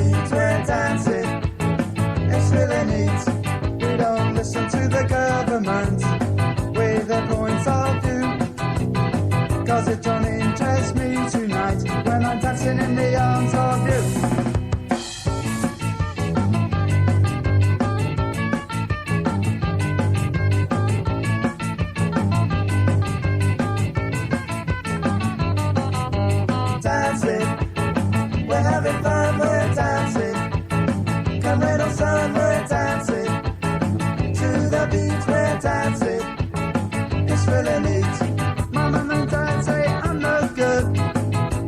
beat we're dancing. It's really neat. We don't listen to the government with their points of view, 'cause it don't interest me tonight when I'm dancing in the arms of you. Dancing, we're having fun, we're dancing. Come little sun, we're dancing. To the beat, we're dancing. It's really neat. Mama and Dad say I'm no good,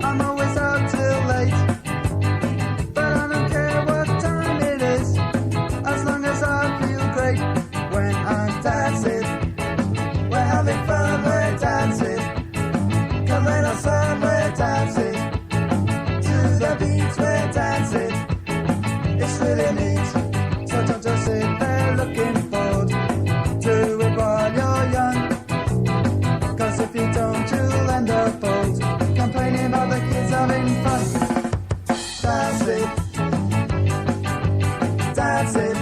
I'm always out till late. But I don't care what time it is, as long as I feel great when I'm dancing. We're having fun, we're dancing. Come little sun, we're dancing. To the beat, we're dancing. It's really neat. So don't just sit there looking bored. Do it while you're young, 'cause if you don't, you'll end up old, complaining about the kids having fun. Dancing, dancing,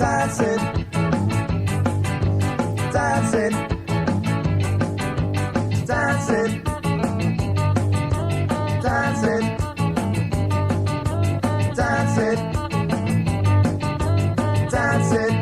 dancing, dancing, dancing, dancing, dancing, dancing.